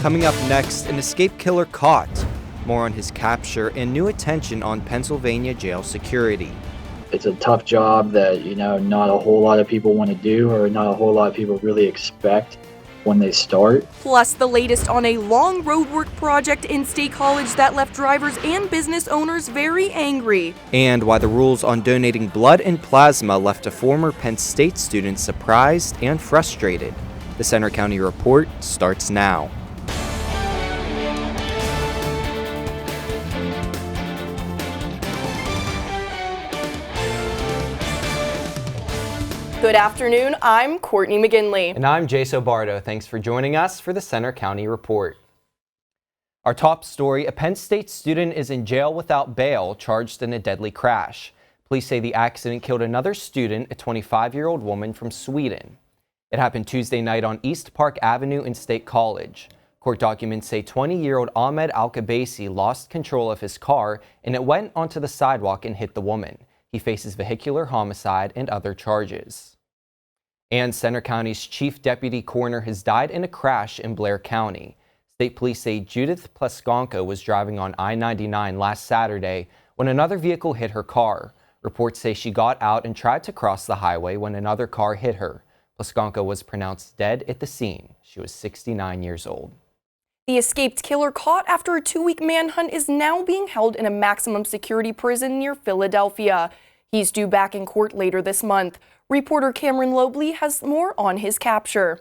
Coming up next, an escape killer caught. More on his capture and new attention on Pennsylvania jail security. It's a tough job that, not a whole lot of people want to do or not a whole lot of people really expect when they start. Plus, the latest on a long roadwork project in State College that left drivers and business owners very angry. And why the rules on donating blood and plasma left a former Penn State student surprised and frustrated. The Center County Report starts now. Good afternoon, I'm Courtney McGinley. And I'm Jaso Bardo. Thanks for joining us for the Center County Report. Our top story, a Penn State student is in jail without bail, charged in a deadly crash. Police say the accident killed another student, a 25-year-old woman from Sweden. It happened Tuesday night on East Park Avenue in State College. Court documents say 20-year-old Ahmed Al-Kabasi lost control of his car and it went onto the sidewalk and hit the woman. He faces vehicular homicide and other charges. And Center County's chief deputy coroner has died in a crash in Blair County. State police say Judith Pleskonka was driving on I-99 last Saturday when another vehicle hit her car. Reports say she got out and tried to cross the highway when another car hit her. Pleskonka was pronounced dead at the scene. She was 69 years old. The escaped killer caught after a 2-week manhunt is now being held in a maximum security prison near Philadelphia. He's due back in court later this month. Reporter Cameron Lobley has more on his capture.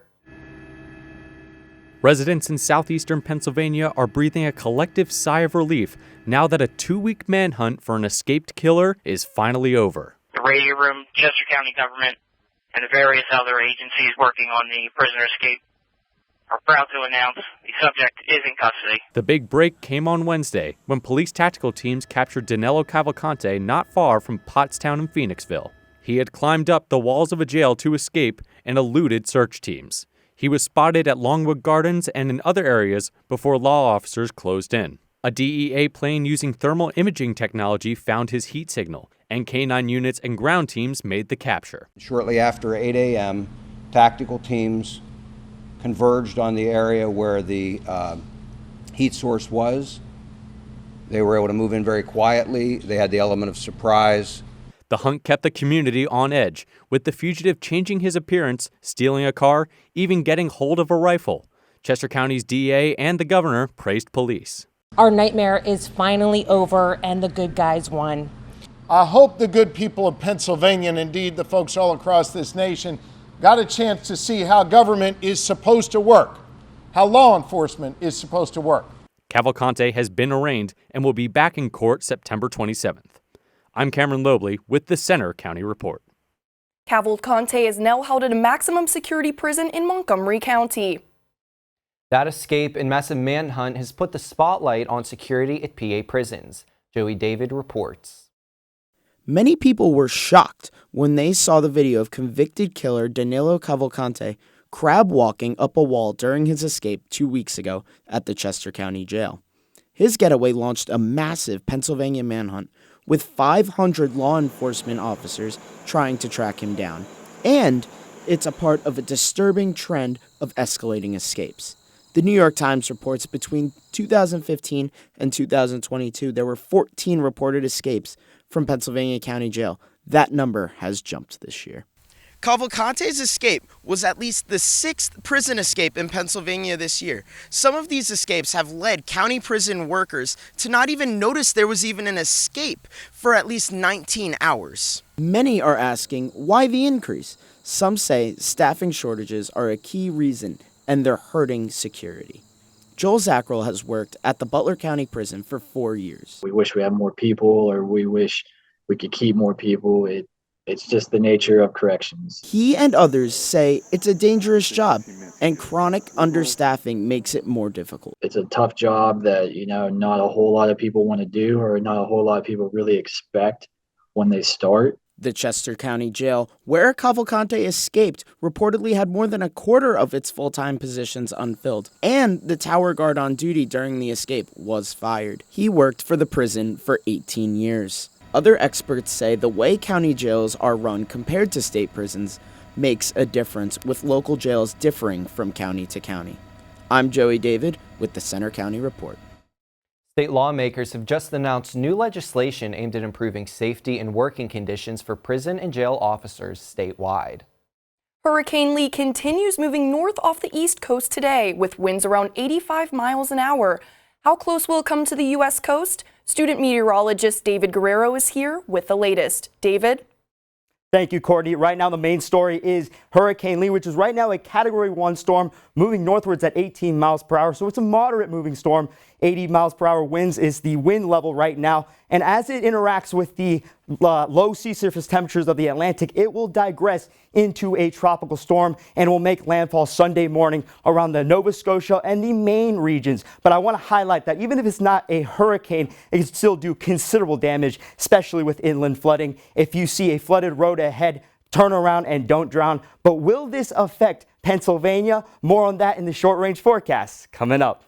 Residents in southeastern Pennsylvania are breathing a collective sigh of relief now that a 2-week manhunt for an escaped killer is finally over. The radio room, Chester County government, and the various other agencies working on the prisoner escape are proud to announce the subject is in custody. The big break came on Wednesday when police tactical teams captured Danilo Cavalcante not far from Pottstown in Phoenixville. He had climbed up the walls of a jail to escape and eluded search teams. He was spotted at Longwood Gardens and in other areas before law officers closed in. A DEA plane using thermal imaging technology found his heat signal, and K-9 units and ground teams made the capture. Shortly after 8 a.m., tactical teams converged on the area where the heat source was. They were able to move in very quietly. They had the element of surprise. The hunt kept the community on edge, with the fugitive changing his appearance, stealing a car, even getting hold of a rifle. Chester County's DA and the governor praised police. Our nightmare is finally over and the good guys won. I hope the good people of Pennsylvania, and indeed the folks all across this nation, got a chance to see how government is supposed to work, how law enforcement is supposed to work. Cavalcante has been arraigned and will be back in court September 27th. I'm Cameron Lobley with the Center County Report. Cavalcante is now held at a maximum security prison in Montgomery County. That escape and massive manhunt has put the spotlight on security at PA prisons. Joey David reports. Many people were shocked when they saw the video of convicted killer Danilo Cavalcante crab walking up a wall during his escape 2 weeks ago at the Chester County Jail. His getaway launched a massive Pennsylvania manhunt with 500 law enforcement officers trying to track him down. And it's a part of a disturbing trend of escalating escapes. The New York Times reports between 2015 and 2022, there were 14 reported escapes from Pennsylvania County Jail. That number has jumped this year. Cavalcante's escape was at least the 6th prison escape in Pennsylvania this year. Some of these escapes have led county prison workers to not even notice there was even an escape for at least 19 hours. Many are asking why the increase. Some say staffing shortages are a key reason, and they're hurting security. Joel Zackrell has worked at the Butler County Prison for 4 years. We wish we had more people, or we wish we could keep more people. It's just the nature of corrections. He and others say it's a dangerous job, and chronic understaffing makes it more difficult. It's a tough job that, not a whole lot of people want to do, or not a whole lot of people really expect when they start. The Chester County Jail, where Cavalcante escaped, reportedly had more than a quarter of its full-time positions unfilled, and the tower guard on duty during the escape was fired. He worked for the prison for 18 years. Other experts say the way county jails are run compared to state prisons makes a difference, with local jails differing from county to county. I'm Joey David with the Center County Report. State lawmakers have just announced new legislation aimed at improving safety and working conditions for prison and jail officers statewide. Hurricane Lee continues moving north off the East Coast today with winds around 85 miles an hour. How close will it come to the U.S. coast? Student meteorologist David Guerrero is here with the latest. David? Thank you, Courtney. Right now, the main story is Hurricane Lee, which is right now a Category 1 storm moving northwards at 18 miles per hour. So it's a moderate moving storm. 80 miles per hour winds is the wind level right now. And as it interacts with the low sea surface temperatures of the Atlantic, it will digress into a tropical storm and will make landfall Sunday morning around the Nova Scotia and the Maine regions. But I want to highlight that even if it's not a hurricane, it can still do considerable damage, especially with inland flooding. If you see a flooded road ahead, turn around and don't drown. But will this affect Pennsylvania? More on that in the short range forecast coming up.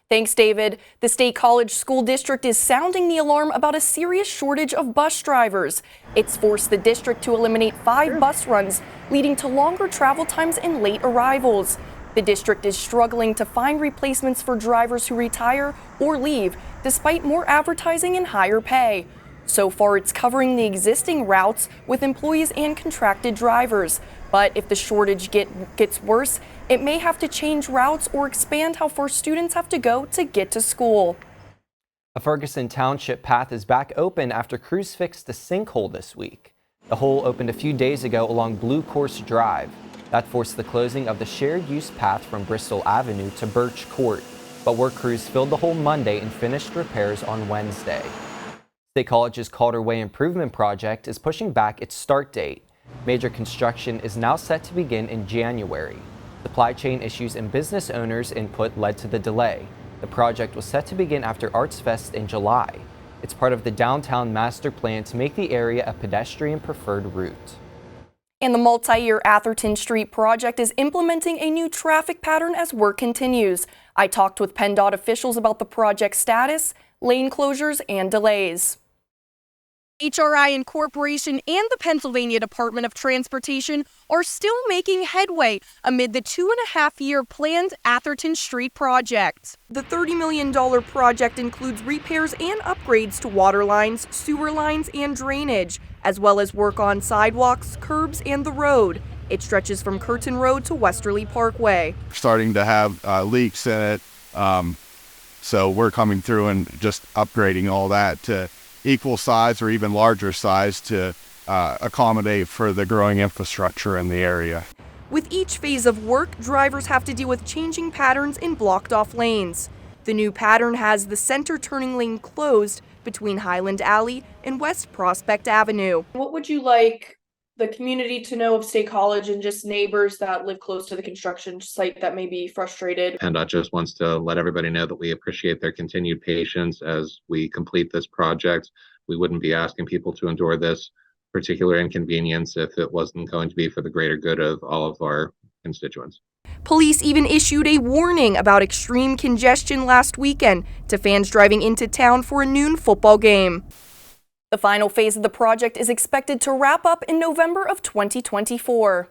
Thanks, David. The State College School District is sounding the alarm about a serious shortage of bus drivers. It's forced the district to eliminate 5 bus runs, leading to longer travel times and late arrivals. The district is struggling to find replacements for drivers who retire or leave, despite more advertising and higher pay. So far, it's covering the existing routes with employees and contracted drivers. But if the shortage gets worse, it may have to change routes or expand how far students have to go to get to school. A Ferguson Township path is back open after crews fixed a sinkhole this week. The hole opened a few days ago along Blue Course Drive. That forced the closing of the shared use path from Bristol Avenue to Birch Court. But work crews filled the hole Monday and finished repairs on Wednesday. State College's Calder Way Improvement Project is pushing back its start date. Major construction is now set to begin in January. Supply chain issues and business owners' input led to the delay. The project was set to begin after Arts Fest in July. It's part of the downtown master plan to make the area a pedestrian-preferred route. And the multi-year Atherton Street project is implementing a new traffic pattern as work continues. I talked with PennDOT officials about the project status, lane closures, and delays. HRI Incorporation and the Pennsylvania Department of Transportation are still making headway amid the 2.5-year planned Atherton Street project. The $30 million project includes repairs and upgrades to water lines, sewer lines, and drainage, as well as work on sidewalks, curbs, and the road. It stretches from Curtin Road to Westerly Parkway. Starting to have leaks in it, so we're coming through and just upgrading all that to equal size or even larger size to accommodate for the growing infrastructure in the area. With each phase of work, drivers have to deal with changing patterns in blocked off lanes. The new pattern has the center turning lane closed between Highland Alley and West Prospect Avenue. What would you like the community to know of State College and just neighbors that live close to the construction site that may be frustrated? PennDOT just wants to let everybody know that we appreciate their continued patience as we complete this project. We wouldn't be asking people to endure this particular inconvenience if it wasn't going to be for the greater good of all of our constituents. Police even issued a warning about extreme congestion last weekend to fans driving into town for a noon football game. The final phase of the project is expected to wrap up in November of 2024.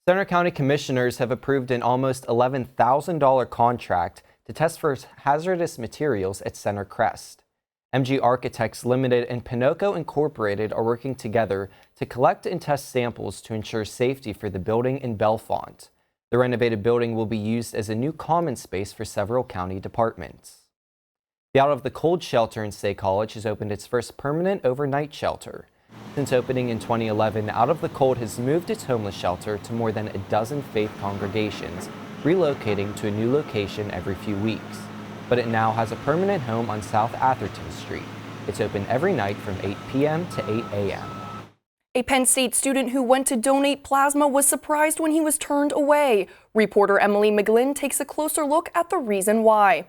Center County commissioners have approved an almost $11,000 contract to test for hazardous materials at Center Crest. MG Architects Limited and Pinocchio Incorporated are working together to collect and test samples to ensure safety for the building in Bellefonte. The renovated building will be used as a new common space for several county departments. The Out of the Cold shelter in State College has opened its first permanent overnight shelter. Since opening in 2011, Out of the Cold has moved its homeless shelter to more than a dozen faith congregations, relocating to a new location every few weeks. But it now has a permanent home on South Atherton Street. It's open every night from 8 p.m. to 8 a.m. A Penn State student who went to donate plasma was surprised when he was turned away. Reporter Emily McGlynn takes a closer look at the reason why.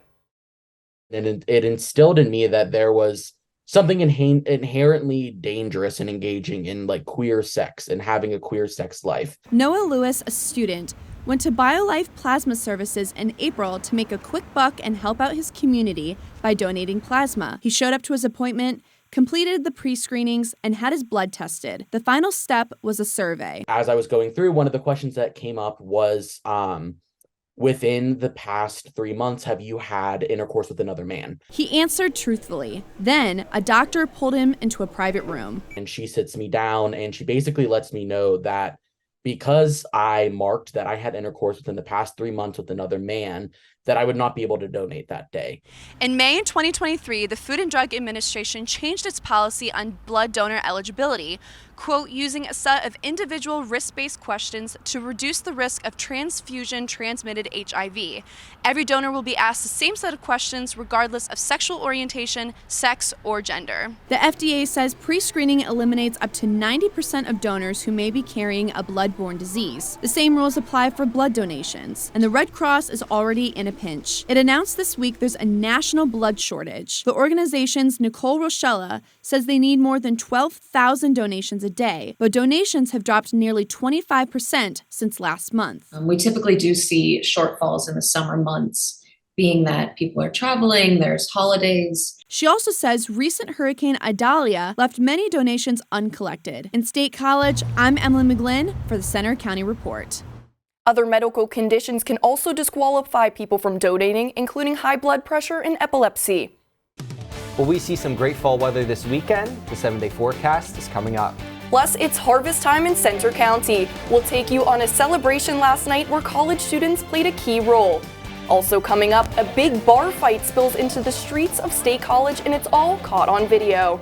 It instilled in me that there was something inherently dangerous in engaging in queer sex and having a queer sex life. Noah Lewis, a student, went to BioLife Plasma Services in April to make a quick buck and help out his community by donating plasma. He showed up to his appointment, completed the pre-screenings, and had his blood tested. The final step was a survey. As I was going through, one of the questions that came up was, within the past 3 months have you had intercourse with another man? He answered truthfully. Then a doctor pulled him into a private room. And she sits me down and she basically lets me know that because I marked that I had intercourse within the past 3 months with another man, that I would not be able to donate that day. In May 2023, the Food and Drug Administration changed its policy on blood donor eligibility, quote, using a set of individual risk-based questions to reduce the risk of transfusion-transmitted HIV. Every donor will be asked the same set of questions regardless of sexual orientation, sex, or gender. The FDA says pre-screening eliminates up to 90% of donors who may be carrying a blood-borne disease. The same rules apply for blood donations, and the Red Cross is already in a pinch. It announced this week there's a national blood shortage. The organization's Nicole Rochella says they need more than 12,000 donations a day, but donations have dropped nearly 25% since last month. We typically do see shortfalls in the summer months, being that people are traveling, there's holidays. She also says recent Hurricane Idalia left many donations uncollected. In State College, I'm Emily McGlynn for the Center County Report. Other medical conditions can also disqualify people from donating, including high blood pressure and epilepsy. Will we see some great fall weather this weekend? The 7-day forecast is coming up. Plus, it's harvest time in Centre County. We'll take you on a celebration last night where college students played a key role. Also coming up, a big bar fight spills into the streets of State College, and it's all caught on video.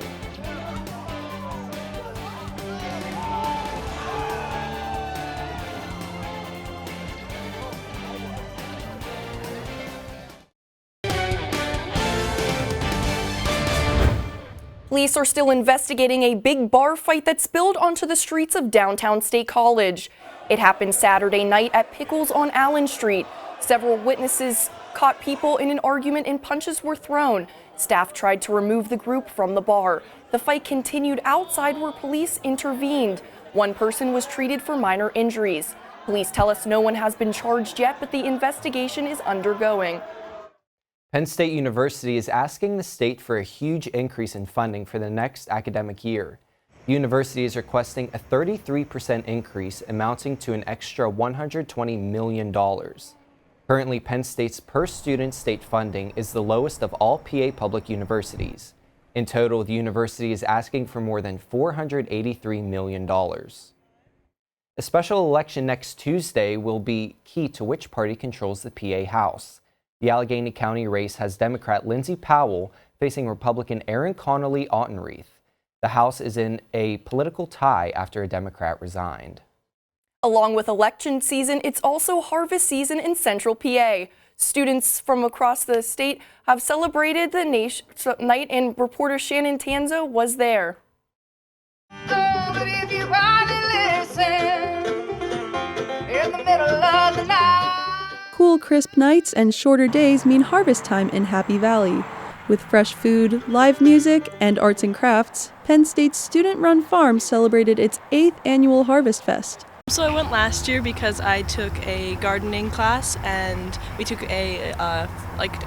Police are still investigating a big bar fight that spilled onto the streets of downtown State College. It happened Saturday night at Pickles on Allen Street. Several witnesses caught people in an argument and punches were thrown. Staff tried to remove the group from the bar. The fight continued outside where police intervened. One person was treated for minor injuries. Police tell us no one has been charged yet, but the investigation is undergoing. Penn State University is asking the state for a huge increase in funding for the next academic year. The university is requesting a 33% increase amounting to an extra $120 million. Currently, Penn State's per-student state funding is the lowest of all PA public universities. In total, the university is asking for more than $483 million. A special election next Tuesday will be key to which party controls the PA House. The Allegheny County race has Democrat Lindsey Powell facing Republican Aaron Connolly Autenreith. The House is in a political tie after a Democrat resigned. Along with election season, it's also harvest season in Central PA. Students from across the state have celebrated the night, and reporter Shannon Tanzo was there. Oh, but if you only listen in the middle of the night. Cool, crisp nights and shorter days mean harvest time in Happy Valley. With fresh food, live music, and arts and crafts, Penn State's student-run farm celebrated its 8th annual Harvest Fest. So I went last year because I took a gardening class, and we took a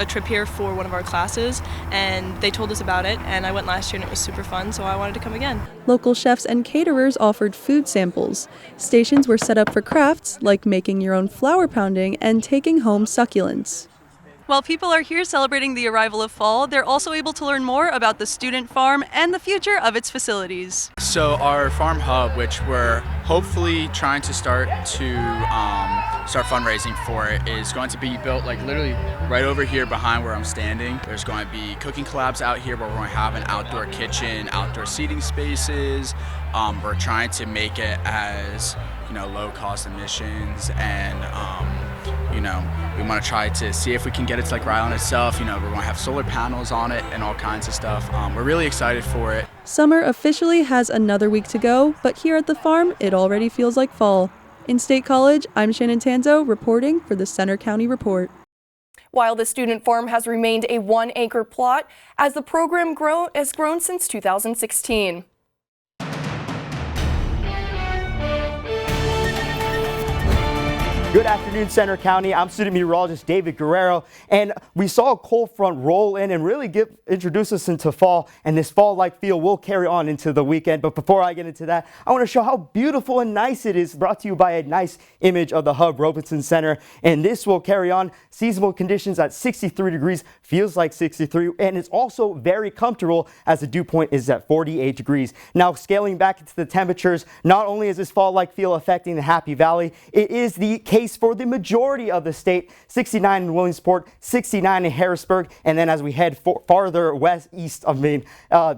trip here for one of our classes, and they told us about it, and I went last year and it was super fun, so I wanted to come again. Local chefs and caterers offered food samples. Stations were set up for crafts like making your own flour pounding and taking home succulents. While people are here celebrating the arrival of fall, they're also able to learn more about the student farm and the future of its facilities. So our farm hub, which we're hopefully trying to start fundraising for, it is going to be built like literally right over here behind where I'm standing. There's going to be cooking collabs out here where we're going to have an outdoor kitchen, outdoor seating spaces. We're trying to make it as low cost emissions, and we want to try to see if we can get it to like Ryland itself. We're going to have solar panels on it and all kinds of stuff. We're really excited for it. Summer officially has another week to go, but here at the farm, it already feels like fall. In State College, I'm Shannon Tanzo reporting for the Centre County Report. While the student farm has remained a 1-acre plot, as the program has grown since 2016. Good afternoon, Center County. I'm student meteorologist David Guerrero, and we saw a cold front roll in and really introduce us into fall, and this fall-like feel will carry on into the weekend. But before I get into that, I want to show how beautiful and nice it is, brought to you by a nice image of the Hub Robeson Center, and this will carry on seasonable conditions at 63 degrees, feels like 63, and it's also very comfortable as the dew point is at 48 degrees. Now, scaling back into the temperatures, not only is this fall-like feel affecting the Happy Valley, it is the case for the majority of the state. 69 in Williamsport, 69 in Harrisburg, and then as we head farther east of Maine,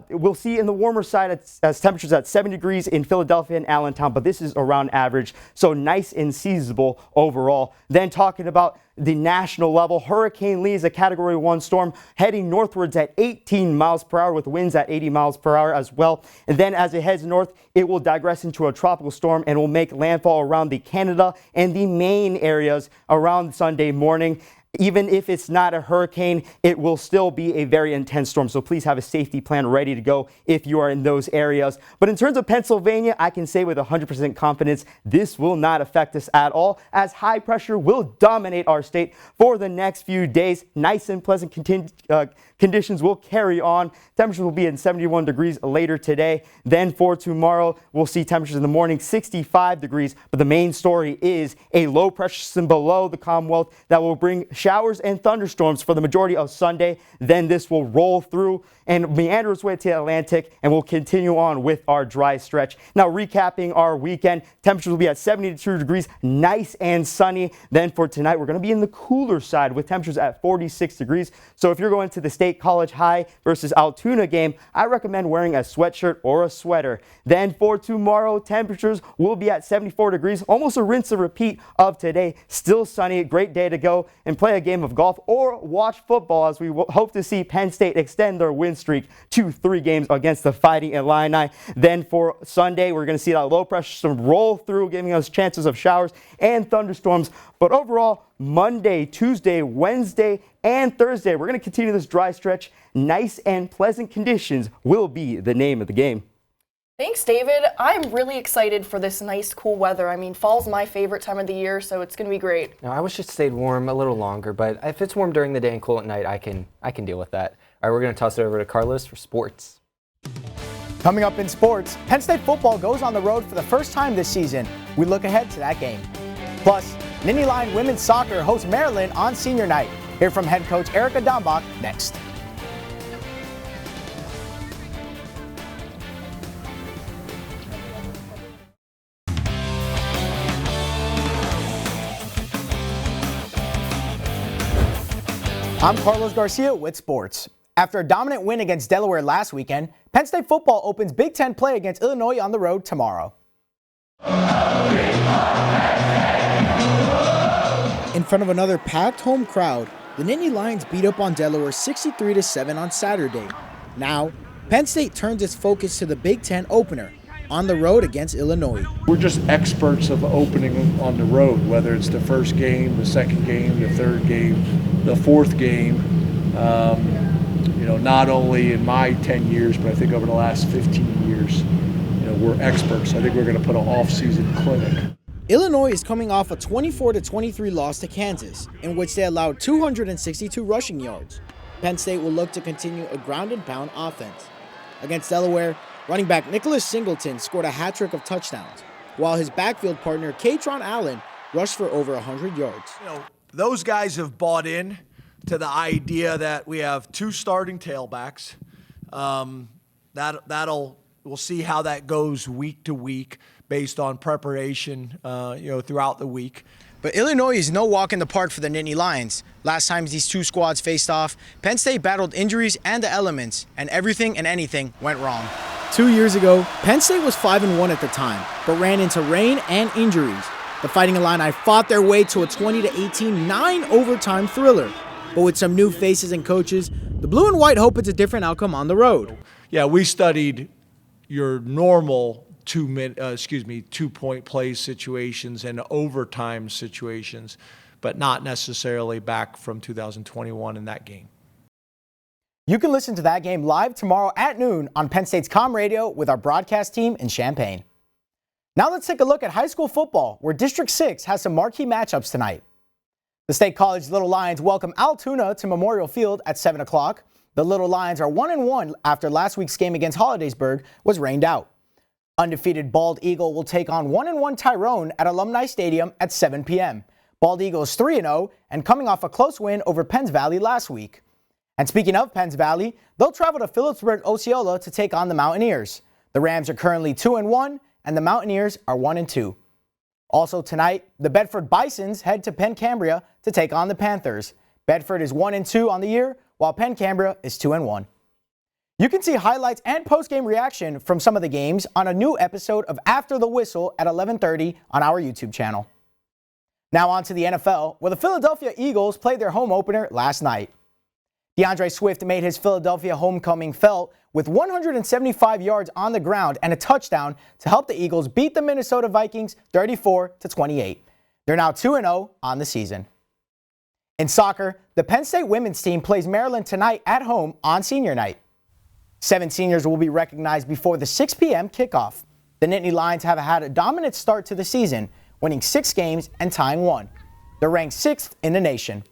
we'll see in the warmer side as temperatures at 70 degrees in Philadelphia and Allentown, but this is around average, so nice and seasonable overall. Then talking about the national level, Hurricane Lee is a Category 1 storm heading northwards at 18 miles per hour with winds at 80 miles per hour as well. And then as it heads north, it will digress into a tropical storm and will make landfall around the Canada and the Maine areas around Sunday morning. Even if it's not a hurricane, it will still be a very intense storm. So please have a safety plan ready to go if you are in those areas. But in terms of Pennsylvania, I can say with 100% confidence, this will not affect us at all, as high pressure will dominate our state for the next few days. Nice and pleasant conditions will carry on. Temperatures will be in 71 degrees later today. Then for tomorrow, we'll see temperatures in the morning 65 degrees. But the main story is a low pressure system below the Commonwealth that will bring showers and thunderstorms for the majority of Sunday. Then this will roll through and meander its way to the Atlantic, and we'll continue on with our dry stretch. Now, recapping our weekend, temperatures will be at 72 degrees, nice and sunny. Then for tonight, we're going to be in the cooler side with temperatures at 46 degrees. So if you're going to the State College High versus Altoona game, I recommend wearing a sweatshirt or a sweater. Then for tomorrow, temperatures will be at 74 degrees, almost a rinse and repeat of today. Still sunny, great day to go and play a game of golf or watch football, as we hope to see Penn State extend their win streak to 3 games against the Fighting Illini. Then for Sunday, we're going to see that low pressure system roll through, giving us chances of showers and thunderstorms. But overall, Monday, Tuesday, Wednesday, and Thursday, we're going to continue this dry stretch. Nice and pleasant conditions will be the name of the game. Thanks, David. I'm really excited for this nice, cool weather. I mean, fall's my favorite time of the year, so it's going to be great. Now, I wish it stayed warm a little longer, but if it's warm during the day and cool at night, I can deal with that. All right, we're going to toss it over to Carlos for sports. Coming up in sports, Penn State football goes on the road for the first time this season. We look ahead to that game. Plus, Nittany Lion women's soccer hosts Maryland on senior night. Hear from head coach Erica Dombach next. I'm Carlos Garcia with sports. After a dominant win against Delaware last weekend, Penn State football opens Big Ten play against Illinois on the road tomorrow. In front of another packed home crowd, the Nittany Lions beat up on Delaware 63-7 on Saturday. Now, Penn State turns its focus to the Big Ten opener on the road against Illinois. We're just experts of opening on the road, whether it's the first game, the second game, the third game, the fourth game. Not only in my 10 years, but I think over the last 15 years, we're experts. I think we're going to put an off-season clinic. Illinois is coming off a 24-23 loss to Kansas, in which they allowed 262 rushing yards. Penn State will look to continue a ground and pound offense. Against Delaware, running back Nicholas Singleton scored a hat-trick of touchdowns, while his backfield partner Katron Allen rushed for over 100 yards. Those guys have bought in to the idea that we have 2 starting tailbacks. We'll see how that goes week to week based on preparation, throughout the week. But Illinois is no walk in the park for the Nittany Lions. Last time these two squads faced off, Penn State battled injuries and the elements, and everything and anything went wrong. 2 years ago, Penn State was 5-1 at the time, but ran into rain and injuries. The Fighting Illini fought their way to a 20-18 9-overtime thriller. But with some new faces and coaches, the blue and white hope it's a different outcome on the road. Yeah, we studied your normal 2-point play situations and overtime situations, but not necessarily back from 2021 in that game. You can listen to that game live tomorrow at noon on Penn State's Com Radio with our broadcast team in Champaign. Now let's take a look at high school football, where District 6 has some marquee matchups tonight. The State College Little Lions welcome Altoona to Memorial Field at 7 o'clock. The Little Lions are 1-1 after last week's game against Hollidaysburg was rained out. Undefeated Bald Eagle will take on 1-1 Tyrone at Alumni Stadium at 7 p.m. Bald Eagle is 3-0 and coming off a close win over Penns Valley last week. And speaking of Penns Valley, they'll travel to Phillipsburg Osceola to take on the Mountaineers. The Rams are currently 2-1 and the Mountaineers are 1-2. Also tonight, the Bedford Bisons head to Penn Cambria to take on the Panthers. Bedford is 1-2 on the year, while Penn Cambria is 2-1. You can see highlights and post-game reaction from some of the games on a new episode of After the Whistle at 11:30 on our YouTube channel. Now on to the NFL, where the Philadelphia Eagles played their home opener last night. DeAndre Swift made his Philadelphia homecoming felt with 175 yards on the ground and a touchdown to help the Eagles beat the Minnesota Vikings 34-28. They're now 2-0 on the season. In soccer, the Penn State women's team plays Maryland tonight at home on senior night. 7 seniors will be recognized before the 6 p.m. kickoff. The Nittany Lions have had a dominant start to the season, winning 6 games and tying 1. They're ranked 6th in the nation.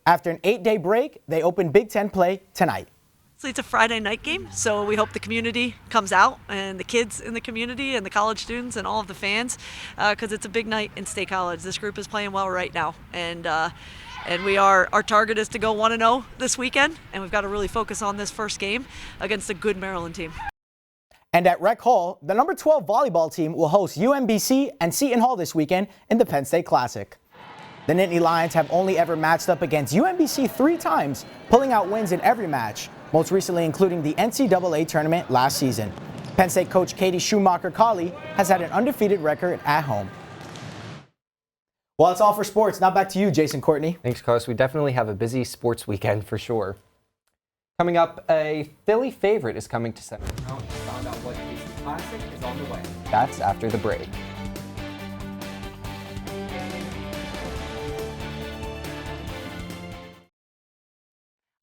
After an 8-day break, they open Big Ten play tonight. So it's a Friday night game, so we hope the community comes out and the kids in the community and the college students and all of the fans, because it's a big night in State College. This group is playing well right now, and our target is to go 1-0 this weekend, and we've got to really focus on this first game against a good Maryland team. And at Rec Hall, the number 12 volleyball team will host UMBC and Seton Hall this weekend in the Penn State Classic. The Nittany Lions have only ever matched up against UMBC 3 times, pulling out wins in every match, most recently including the NCAA tournament last season. Penn State coach Katie Schumacher-Colley has had an undefeated record at home. Well, that's all for sports. Now back to you, Jason Courtney. Thanks, Carlos. We definitely have a busy sports weekend for sure. Coming up, a Philly favorite is coming to Center County. Find out what KC Classic is on the way. That's after the break.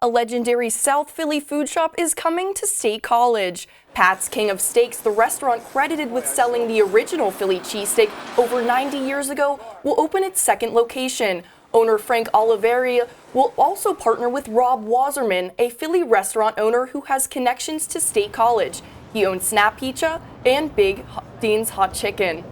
A legendary South Philly food shop is coming to State College. Pat's King of Steaks, the restaurant credited with selling the original Philly cheesesteak over 90 years ago, will open its second location. Owner Frank Oliveria will also partner with Rob Wasserman, a Philly restaurant owner who has connections to State College. He owns Snap Pizza and Big Dean's Hot Chicken.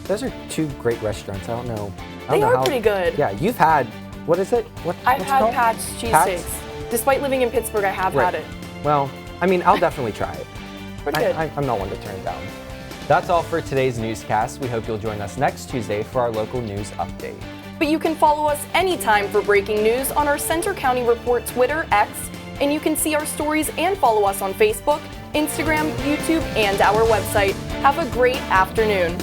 Those are 2 great restaurants. I don't know. They are pretty good. Yeah, you've had, what is it? I've had Pat's cheesesteaks. Despite living in Pittsburgh, I have had it. Well, I mean, I'll definitely try it. Pretty good. I'm not one to turn it down. That's all for today's newscast. We hope you'll join us next Tuesday for our local news update. But you can follow us anytime for breaking news on our Center County Report Twitter, X, and you can see our stories and follow us on Facebook, Instagram, YouTube, and our website. Have a great afternoon.